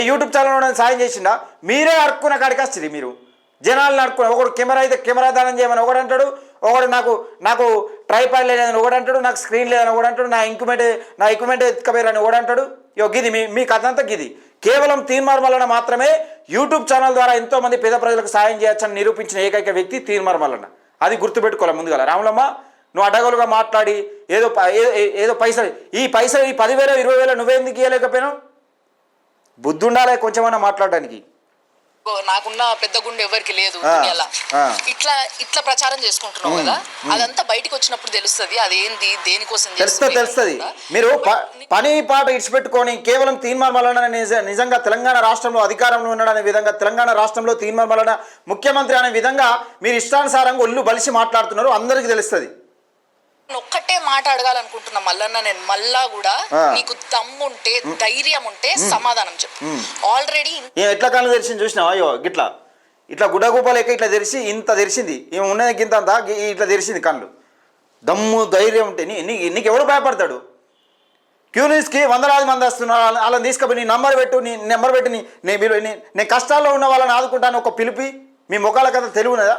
YouTube channel సాయం చేసిండా? మీరే అడుక్కున్న కాడికి వస్తుంది. మీరు జనాలను అడుక్కున్న, ఒకడు కెమెరా అయితే కెమెరా దానం చేయమని ఒకడు అంటాడు, ఒకడు నాకు ట్రైపాడ్ లేదని ఒకడు అంటాడు, నాకు స్క్రీన్ లేదని ఒకడు అంటాడు, నా ఎక్విప్మెంట్ ఎత్తుకపోయారని ఒకడు అంటాడు. గిది మీ కథ అంతా గిది. కేవలం తీన్మార్ మల్లన్న మాత్రమే యూట్యూబ్ ఛానల్ ద్వారా ఎంతోమంది పేద ప్రజలకు సాయం చేయొచ్చని నిరూపించిన ఏకైక వ్యక్తి తీన్మార్ మల్లన్న. అది గుర్తుపెట్టుకోవాలి ముందుగా. రాములమ్మ, నువ్వు అడ్డగోలుగా మాట్లాడి ఏదో పైసలు ఈ 10,000 20,000 నువ్వేందుకు ఇవ్వలేకపోయినావు? బుద్ధి ఉండాలి కొంచెమన్నా మాట్లాడడానికి. నాకున్న పెద్ద గుండె ఎవరికి లేదు. ఇట్లా ప్రచారం చేసుకుంటున్నావు కదా, అదంతా బయటకు వచ్చినప్పుడు తెలుస్తుంది అదేంది, దేనికోసం తెలుస్తుంది. మీరు పని పాట ఇడిచిపెట్టుకొని కేవలం తీన్మార్ మల్లన్న నిజంగా తెలంగాణ రాష్ట్రంలో అధికారంలో ఉన్నాడనే విధంగా, తెలంగాణ రాష్ట్రంలో తీన్మార్ మల్లన్న ముఖ్యమంత్రి అనే విధంగా మీరు ఇష్టానుసారంగా ఒళ్ళు బలిసి మాట్లాడుతున్నారు, అందరికీ తెలుస్తుంది. ఒక్కటే మాట అడగాలనుకుంటున్నా మల్లన్న, నేను మళ్ళా కూడా నీకు దమ్ముంటే ధైర్యం ఉంటే సమాధానం చెప్పు. ఆల్రెడీ ఎట్లా కళ్ళు తెరిచింది చూసినావా? అయ్యో ఇట్లా గుడ్డగూపలేక ఇట్లా తెరిచి ఇంత తెరిచింది, ఏమి ఉన్నది గింత అంతా ఇట్లా తెరిచింది కళ్ళు. దమ్ము ధైర్యం ఉంటే నీకు ఎవడు భయపడతాడు? క్యూనిస్కి వందలాది మంది వస్తున్నారు, వాళ్ళని తీసుకుపోయి నీ నెంబర్ పెట్టి నేను కష్టాల్లో ఉన్న వాళ్ళని ఆదుకుంటాను ఒక పిలిపి. మీ ముఖాల కథ తెలుగునదా?